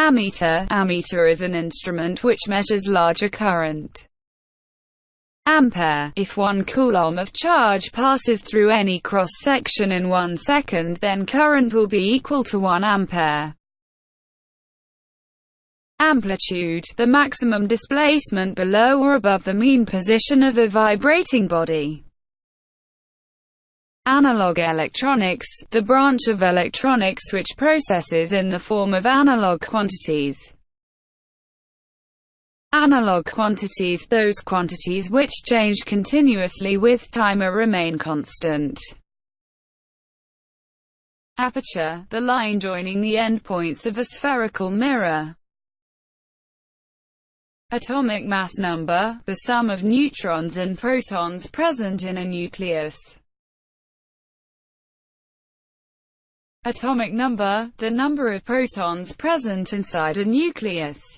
Ammeter. Ammeter is an instrument which measures larger current. Ampere. If 1 coulomb of charge passes through any cross-section in 1 second, then current will be equal to 1 ampere. Amplitude. The maximum displacement below or above the mean position of a vibrating body. Analog electronics. The branch of electronics which processes in the form of analog quantities. Analog quantities. Those quantities which change continuously with time or remain constant. Aperture. The line joining the endpoints of a spherical mirror. Atomic mass number. The sum of neutrons and protons present in a nucleus. Atomic number. The number of protons present inside a nucleus.